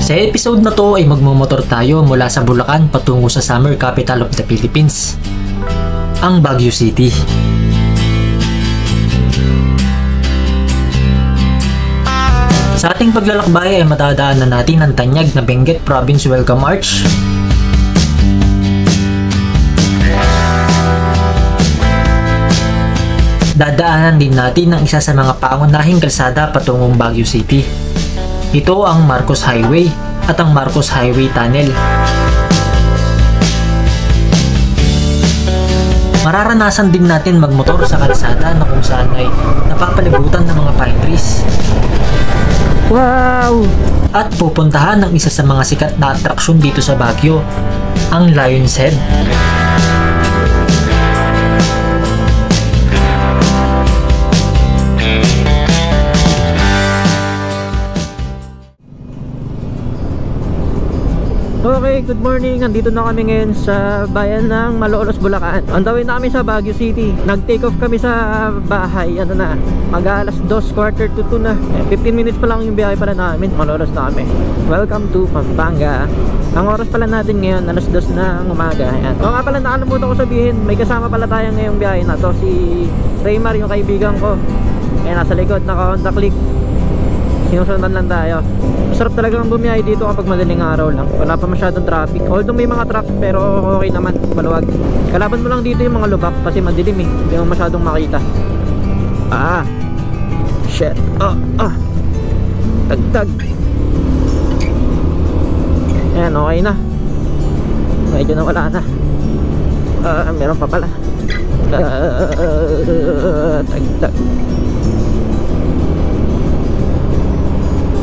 Sa episode na to ay magmumotor tayo mula sa Bulacan patungo sa summer capital of the Philippines, ang Baguio City. Sa ating paglalakbay ay matadaanan natin ang tanyag na Benguet Province Welcome Arch, dadaanan din natin ang isa sa mga pangunahing kalsada patungong Baguio City. Ito ang Marcos Highway at ang Marcos Highway Tunnel. Mararanasan din natin magmotor sa kalsada na kung saan ay napapalibutan ng mga pine trees. Wow! At pupuntahan ng isa sa mga sikat na atraksyon dito sa Baguio, ang Lion's Head. Okay, good morning. Andito na kami ngayon sa bayan ng Malolos, Bulacan. On the way na kami sa Baguio City. Nag-take off kami sa bahay. Ano na, mag-alas 2, quarter to 2 na. 15 minutes pa lang yung biyahe pala namin. Malolos na kami. Welcome to Pampanga. Ang oras pala natin ngayon, alas 2 na ng umaga. Ayan. O nga pala, nakalimutan ko sabihin, may kasama pala tayo ngayong biyahe na to. Si Raymar, yung kaibigan ko. Ayan, nasa likod, naka-Honda Click. Sinusundan lang tayo. Masarap talagang bumiyahe dito kapag madaling araw lang. Wala pa masyadong traffic. Although may mga truck, pero okay naman, maluwag. Kalaban mo lang dito yung mga lubak kasi madilim eh. Hindi mo masyadong makita. Shit. Tagtag. Ayan, okay na. Medyo na wala na. Meron pa pala. Tagtag.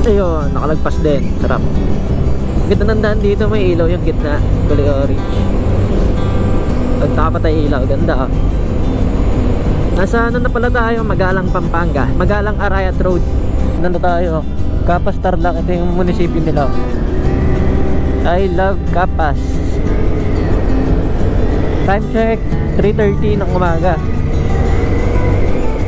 Ayun, nakalagpas din. Sarap. Ganda ng daan dito, may ilaw yung gitna. Kulay orange. Pagtapatay ilaw, ganda. Nasa ano na pala tayo? Magalang, Pampanga. Magalang Arayat Road. Nandito tayo. Capas, Tarlac. Ito yung munisipyo nila. I love Capas. Time check 3:30 ng umaga.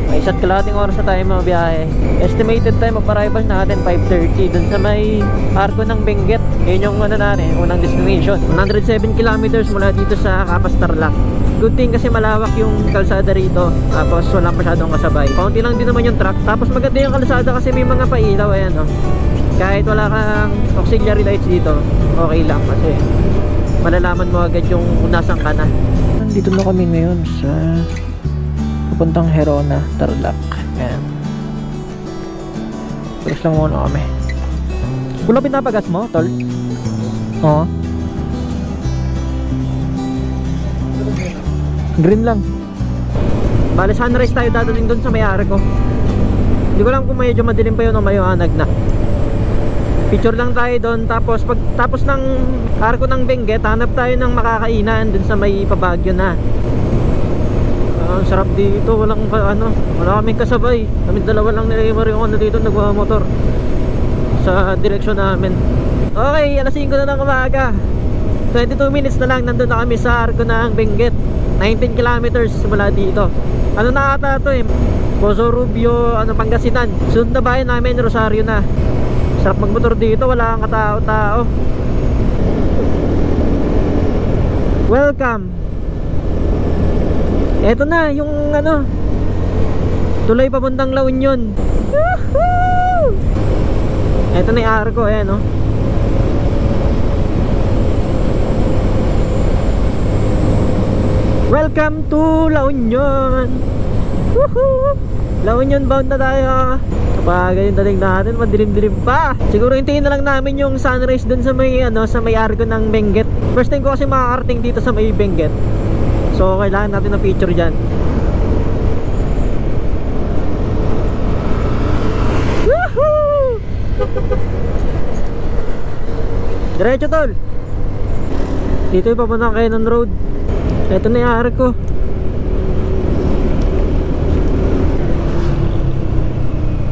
May isa't kalahating oras na tayo mabiyahe. Estimated time of arrival natin 5:30 dun sa may Arco ng Benguet. Yun yung ano natin, unang destination. 107 kilometers mula dito sa Capas, Tarlac. Good thing kasi malawak yung kalsada rito. Tapos wala masyadong kasabay. Kaunti lang din naman yung truck. Tapos maganda yung kalsada kasi may mga pailaw. Ayan o. Kahit wala kang auxiliary lights dito, okay lang kasi malalaman mo agad yung nasaan ka na. Nandito na kami ngayon sa puntang Herona, Tarlac. Ayan. Pulis lang muna kami. Kung pinapagas mo, tol? Oo. Green lang. Bale, sunrise tayo dadating dun sa may Arco. Hindi ko lang kung medyo madilim pa yun o mayuanag na. Picture lang tayo doon. Tapos tapos ng Arco ng Benguet, hanap tayo ng makakainan dun sa may Pabagyo na. Ang sarap dito, wala kaming kasabay. Kami dalawa lang nila yung dito nagmamotor sa direksyon namin. Okay, alas 5 na ng umaga. 22 minutes na lang nandun na kami sa Arco ng Benguet. 19 kilometers mula dito. Ano na ata to eh, Pozo Rubio, Pangasinan. Sunod na bayan namin, Rosario na. Sarap magmotor dito, wala kang katao-tao. Welcome. Eto na yung tulay papuntang La Union. Eto na yung Arco, ayan o. Welcome to La Union. La Union bound na tayo. Kapag yung dating natin, madilim-dilim pa. Siguro hintayin na lang namin yung sunrise dun sa may sa may Arco ng Benguet. First time ko kasi makakarating dito sa may Benguet. So kailangan natin ng picture dyan. Woohoo! Diretso tol. Dito yung papuntang Cannon Road. Ito na yung Arco.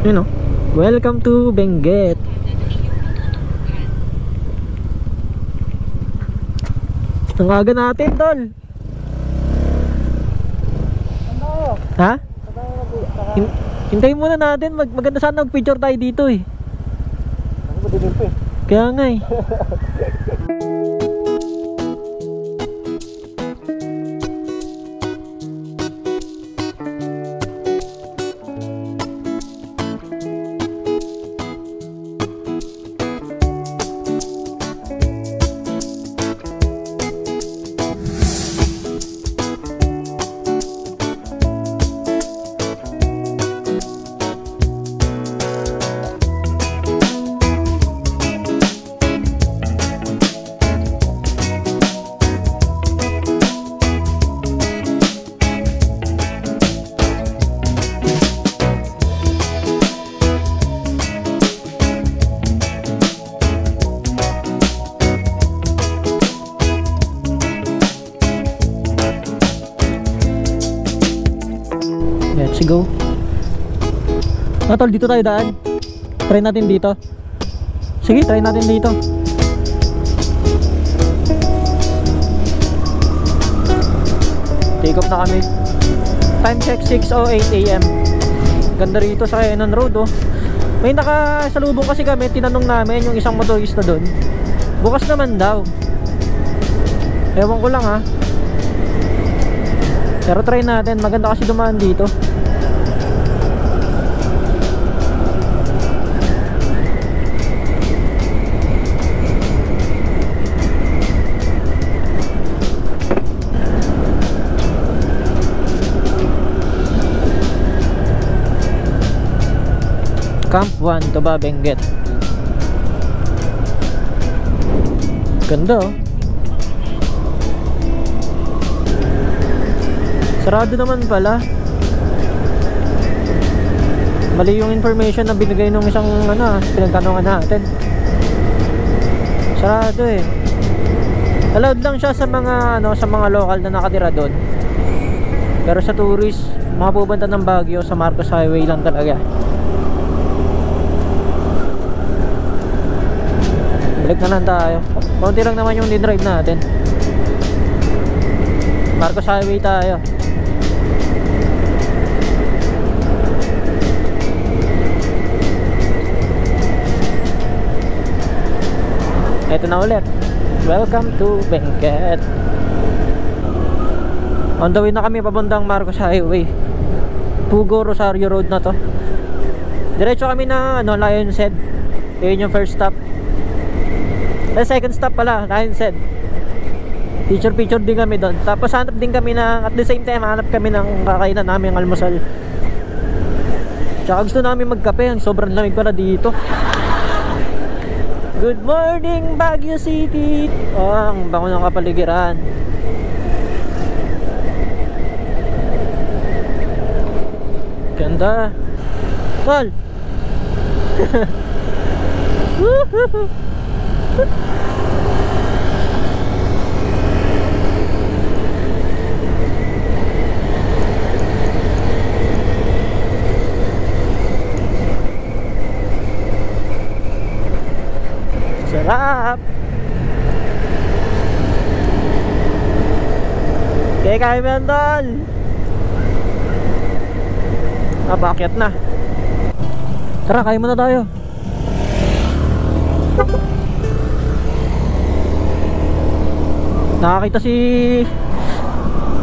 Yun o. Welcome to Benguet. Ang aga natin tol. Ha? Hintayin muna natin. Maganda sana mag-picture tayo dito eh. Ano ba din pa eh? Kaya nga eh. Let's go. Tol, dito tayo daan. Try natin dito. Sige, try natin dito. Take off na kami. Time check 6:08 AM. Ganda rito sa Quezon Road oh. May nakasalubong kasi kami, tinanong namin yung isang motorista doon. Bukas naman daw. Ewan ko lang ha. Pero try natin, maganda kasi dumaan dito. Camp 1 to Benguet. Ganda oh. Sarado naman pala. Mali yung information na binigay nung isang pinagtanungan natin. Sarado eh. Allowed lang siya sa mga sa mga local na nakatira doon. Pero sa tourist, mga pupunta ng Baguio sa Marcos Highway lang talaga. Balik na lang tayo. Konti lang naman yung din-drive natin. Marcos Highway tayo. Ito na ulit. Welcome to Benguet. On the way na kami papuntang Marcos Highway. Pugo Rosario Road na to. Diretso kami na Lion's Head. Yun yung first stop. Second stop pala, Lion's Head. Picture din kami doon. Tapos hanap din kami at the same time hanap kami ng kakainan namin ng almusal. Tsaka gusto namin magkape. Sobrang lamig pala dito. Good morning Baguio City. Ang bango ng kapaligiran. Ganda. Tol. Sarap. Okay, kaya mo yan, Tol. Bakyat na. Tara, kaya mo na tayo. Nakakita si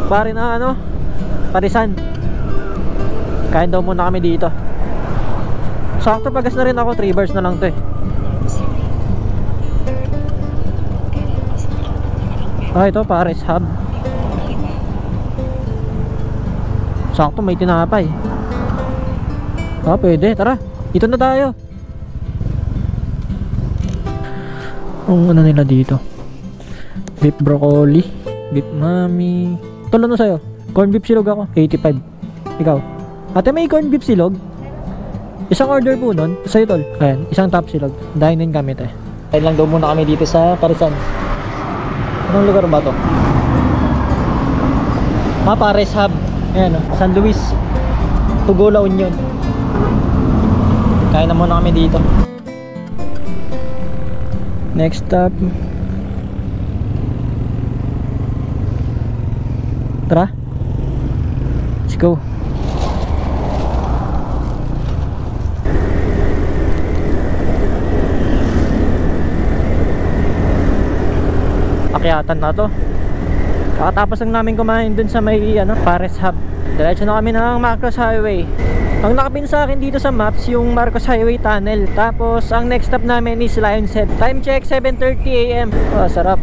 pare na Parisan. Kain daw muna kami dito. Sakto pagas na rin ako. 3 bars na lang to eh. Ito Paris Hub. Sakto may tinapay. Pwede, tara. Ito na tayo. Ang nila dito, beef broccoli, beef mami. Tol, ano sa'yo? Corn beef silog ako, 85. Ikaw? Ate, may corn beef silog? Isang order po nun. Sa'yo, Tol? Ayan, isang top silog. Dine-in kami, te. Kain lang daw muna kami dito sa Parisan. Anong lugar ba to? Paris Hub. Ayan, San Luis Tugo, La Union. Kain na muna kami dito. Next stop. Tara. Let's go. akyatan na to. Kakatapos lang namin kumain dun sa may Pares Hub. Diretso na kami ng Marcos Highway. Ang nakapin sa akin dito sa maps yung Marcos Highway Tunnel. Tapos ang next stop namin is Lion's Head. Time check 7:30 AM. Oh, sarap.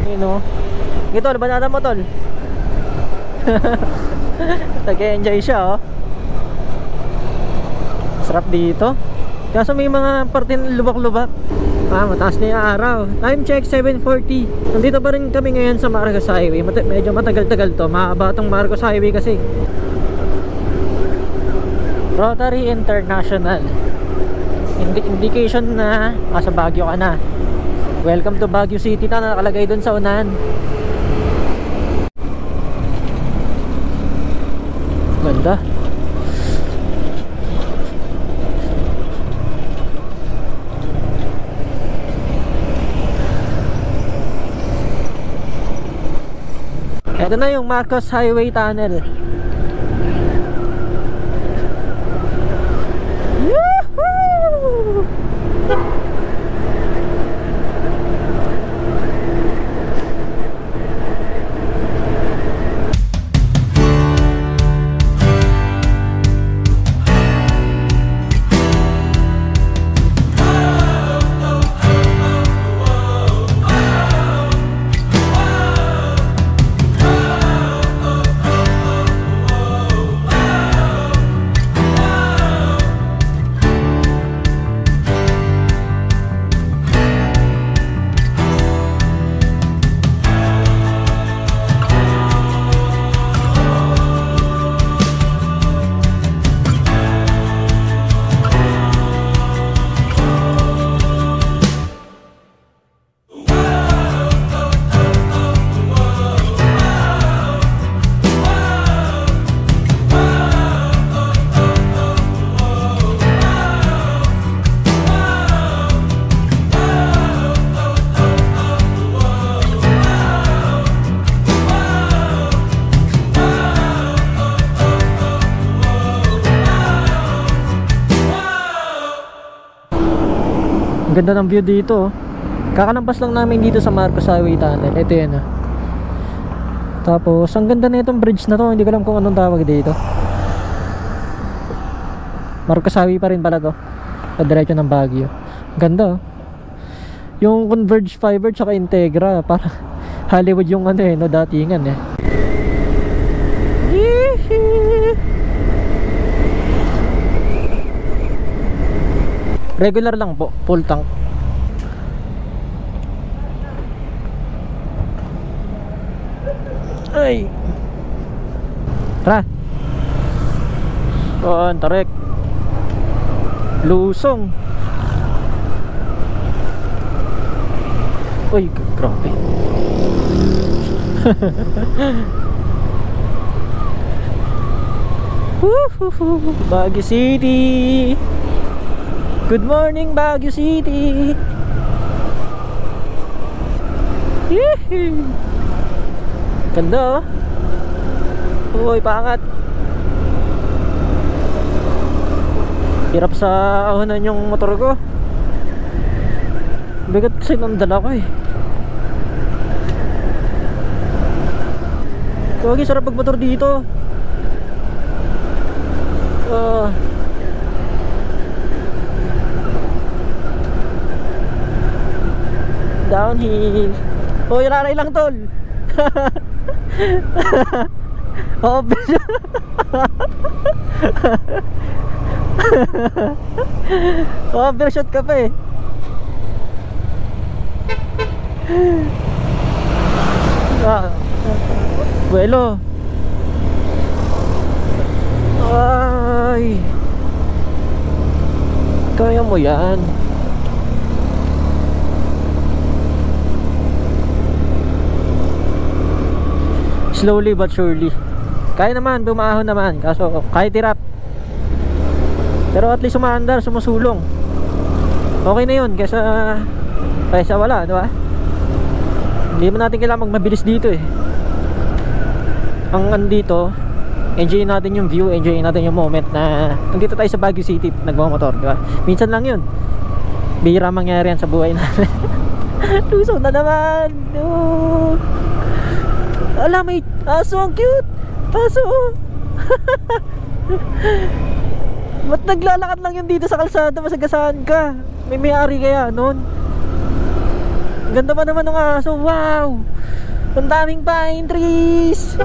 Yun o. Tol, banata mo tol. Nag-enjoy siya oh. Sarap dito. Kaso may mga parte ng lubak-lubak. Mataas na yung araw. Time check 7:40. Nandito pa rin kami ngayon sa Marcos Highway. Medyo matagal-tagal to. Mahaba tong Marcos Highway kasi. Rotary International. Indication na sa Baguio ka na. Welcome to Baguio City na nakalagay dun sa unahan. Ganda. Ito na yung Marcos Highway Tunnel. Yahoo! Ang ganda ng view dito. Kakalampas lang namin dito sa Marcos Highway Tunnel. Ito yan Tapos ang ganda na itong bridge na to. Hindi ko alam kung anong tawag dito. Marcos Highway pa rin pala to. Diretso ng Baguio. Ganda yung Converge Fiber tsaka Integra. Para Hollywood yung datingan Regular lang po, full tank. Ay. Tara. Tarek. Lusong. Uy, grabe. Baguio City. Good morning Baguio City. Ganda Uy, pangat. Hirap sa ahonan yung motor ko. Bigat kasi nang dala ko Kagi sarap magmotor dito. Downhill. Raray lang tol. Overshot ka pa Buelo. Ay, kaya mo yan. Slowly but surely. Kaya naman, bumahon naman. Kaso kahit tirap. Pero at least umaandar, sumusulong. Okay na yun kaysa wala, di ba? Hindi mo natin kailangan magmabilis dito Ang andito, enjoy natin yung view, enjoy natin yung moment na nandito tayo sa Baguio City nagmamotor, di ba? Minsan lang yun. Bihira mangyari yan sa buhay natin. Lusaw na naman. No. Ala, may aso, ang cute. Aso. Ba't naglalakad lang yun dito sa kalsada? Masagasaan ka. May may-ari kaya nun. Ganda pa naman ng aso. Wow, ang daming pine trees.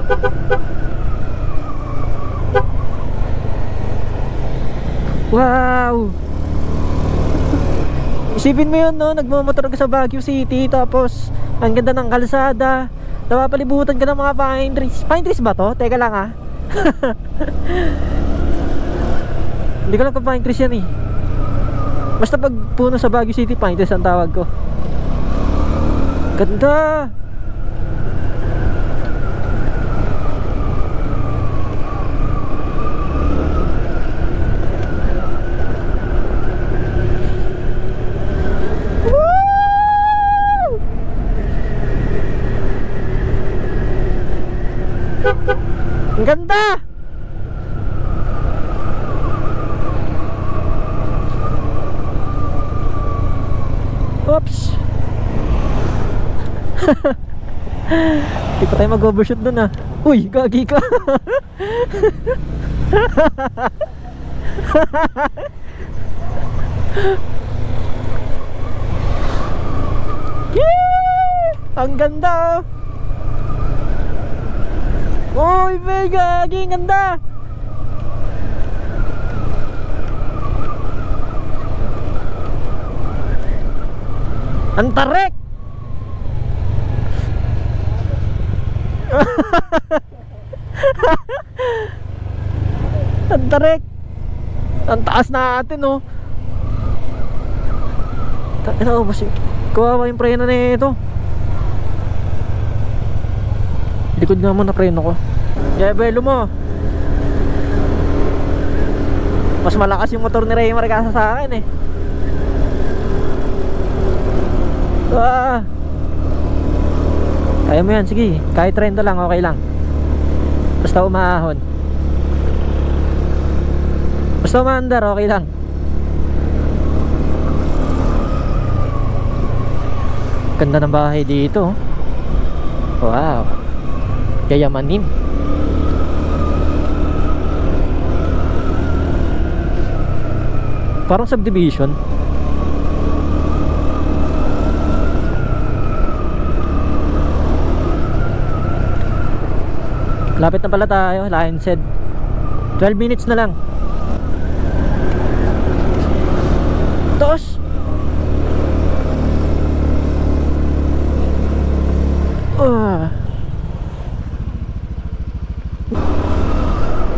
Wow. Isipin mo yun, no? Nagmamotor ka sa Baguio City, tapos ang ganda ng kalsada, napapalibutan ka ng mga pine trees. Pine trees ba to? Teka lang, ha. Hindi ko lang kung pine trees yan, eh. Basta pag puno sa Baguio City, pine trees ang tawag ko. Ganda. Ang ganda. Oops. Hindi pa tayo mag-overshoot dun, ah. Uy, gagi ka. Ang ganda, oh. Uy, mega, gagi, ganda. Ang tarik. Ang tarik. Ang taas natin, oh. Ano ba, kawawa yung preno na ito. Likod nga mo na preno ko. Yabelo mo. Mas malakas yung motor ni Raymar kasa sa akin, eh. Kaya mo yan, sige. Kahit trendo lang, okay lang. Basta umahon. Basta umaandar, okay lang. Ganda ng bahay dito. Wow, yayamanin. Parang subdivision. Lapit na pala tayo, Lion's Head. 12 minutes na lang. Tos.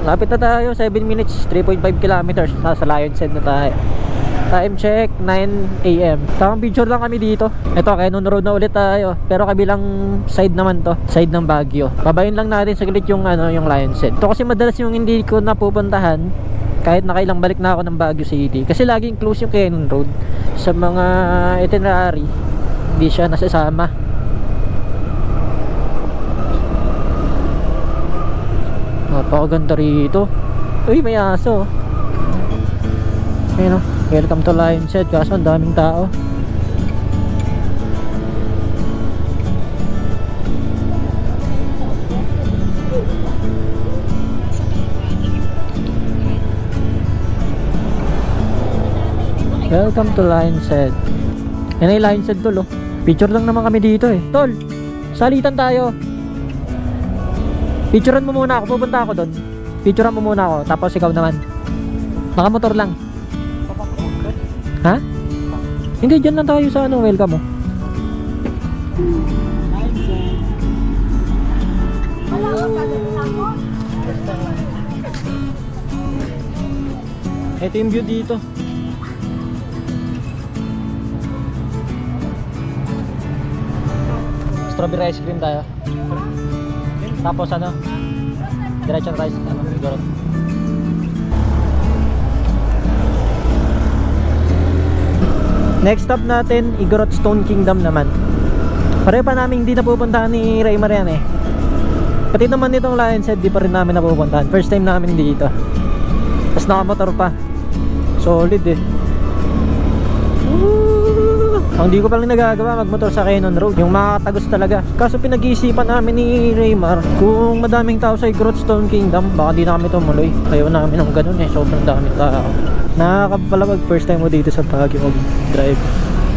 Lapit na tayo, 7 minutes, 3.5 kilometers. Sa Lion's Head na tayo. Time check, 9 AM. Tamang picture lang kami dito. Ito, Cannon Road na ulit tayo. Pero kabilang side naman to, side ng Baguio. Babayin lang natin saglit yung, yung Lion's Head. Ito kasi madalas yung hindi ko napupuntahan, kahit nakailang balik na ako ng Baguio City. Kasi laging close yung Cannon Road. Sa mga itinerary, hindi siya nasasama. Napakaganda rito. Uy, may aso. Ayun, welcome to Lion's Head. Kaso ang daming tao. Welcome to Lion's Head. Yan ay Lion's Head, tol, oh. Picture lang naman kami dito, eh. Tol, salitan tayo. Picturean mo muna ako, pupunta ako doon. Picturean mo muna ako, tapos ikaw naman. Nakamotor lang. Ha? Hindi, dyan lang tayo sa welcome mo. Ito yung view dito. Strawberry ice cream tayo. Tapos diretso rice, siguro. Next stop natin, Igorot Stone Kingdom naman. Pareho pa namin hindi napupuntahan ni Raymar yan, eh. Pati naman nitong Lion's Head, di pa rin namin napupuntahan. First time namin dito. Tapos nakamotor pa. Solid, eh. Woo! Ang di ko palang nagagawa magmotor sa Cannon Road, yung makakatagos talaga. Kaso pinag-iisipan namin ni Raymar, kung madaming tao sa Grotstone Kingdom, baka di na kami tumuloy. Ayaw namin ng ganun eh, sobrang daming tao. Nakakapalabag, first time mo dito sa Baguio mag-drive.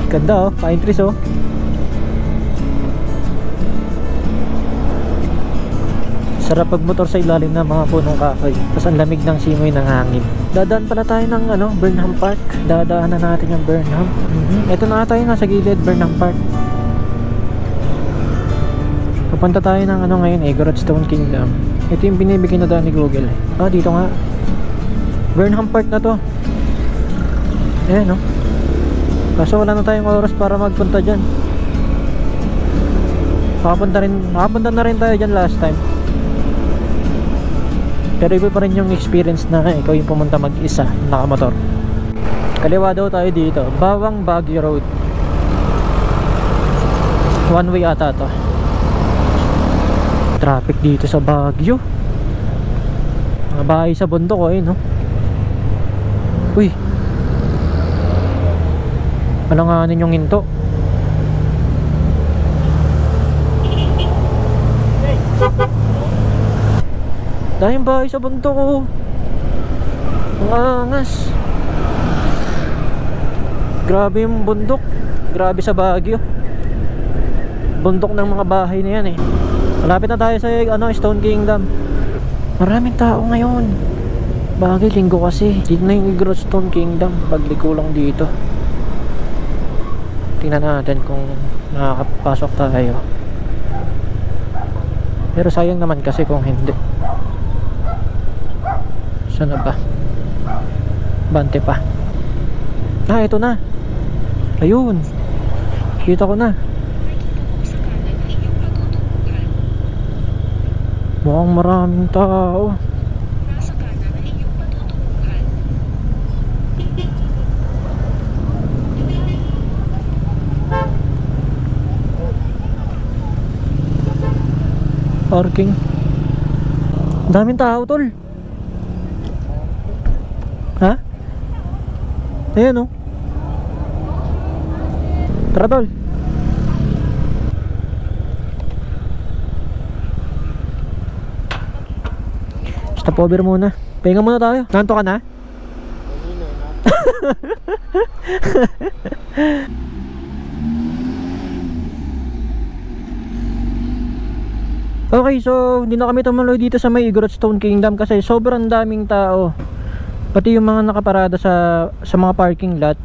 Ganda oh, pine trees oh. Sarap pagmotor sa ilalim ng mga punong kahoy. Tapos ang lamig ng simoy ng hangin. Dadaan pala tayo ng Burnham Park. Dadaanan natin yung Burnham. Ito na tayo nasa gilid, Burnham Park. Pupunta tayo ng ngayon Grotstone Kingdom. Ito yung binibigyan na daan ni Google eh. Ah, dito nga. Burnham Park na to. Ayan oh. Kaso wala na tayong oras para magpunta dyan. Makapunta na rin tayo dyan last time. Pero iba pa rin yung experience na ikaw yung pumunta mag-isa, nakamotor. Kaliwa daw tayo dito, Bawang Baguio Road. One way ata to. Traffic dito sa Baguio. Mga bahay sa bundok no? Uy, alanganin yung hinto. Dahil bahay sa bundok ko. Ang angas. Grabe yung bundok. Grabe sa Baguio. Bundok ng mga bahay na yan eh. Malapit na tayo sa Stone Kingdom. Maraming tao ngayon. Bagay, linggo kasi. Dito na yung Grotstone Kingdom. Pagliko lang dito. Tingnan natin kung makakapasok tayo. Pero sayang naman kasi kung hindi. Saan na ba? Bante pa. Ah, ito na. Ayun. Kita ko na. Mukhang maraming tao. Parking. Daming tao, tol. Ha? Ayan oh. Tara tol. Stop over muna. Pahinga muna tayo. Nanto ka na? Okay, so hindi na kami tumuloy dito sa may Grotstone Kingdom kasi sobrang daming tao. Pati yung mga nakaparada sa mga parking lot,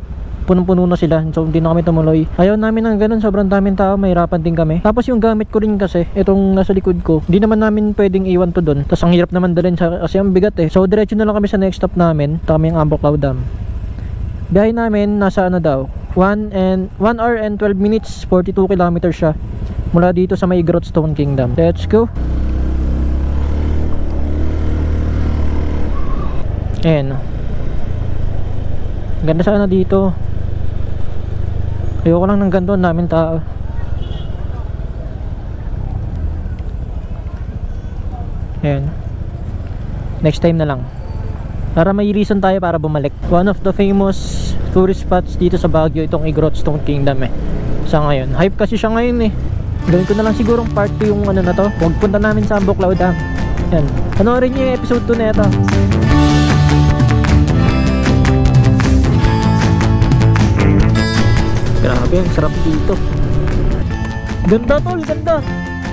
punong-puno na sila. So hindi na kami tumuloy. Ayaw namin ng ganun, sobrang daming tao, mahirapan din kami. Tapos yung gamit ko rin kasi, itong nasa likod ko, hindi naman namin pwedeng iwan to doon. Tapos ang hirap naman dalhin kasi ang bigat eh. So diretso na lang kami sa next stop namin. Ito kami yung Amboklaw Dam. Biyahe namin nasa daw 1 hour and 12 minutes, 42 kilometers siya mula dito sa may Grotstone Kingdom. Let's go. Ayan. Ganda sana dito. Ayoko lang ng ganito, namin tao. Ayan. Next time na lang. Para may reason tayo para bumalik. One of the famous tourist spots dito sa Baguio, itong Grotstone Kingdom eh. Sa ngayon. Hype kasi siya ngayon eh. Gawin ko na lang sigurong part 2 yung na to. Huwag punta namin sa Amboklaw Dam. Yan. Panoorin nyo yung episode 2 na ito. Grabe, ang sarap dito. Ganda tol, ganda.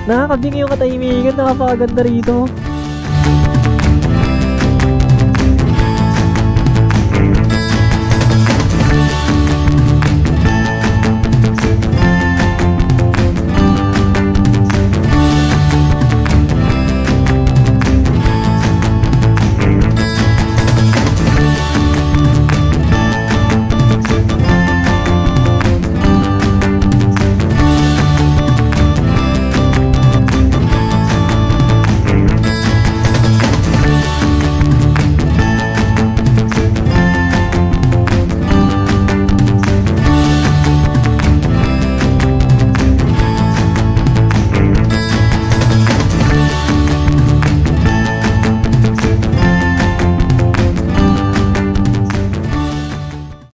Nakakabingi yung katahimikan, nakapaganda rito.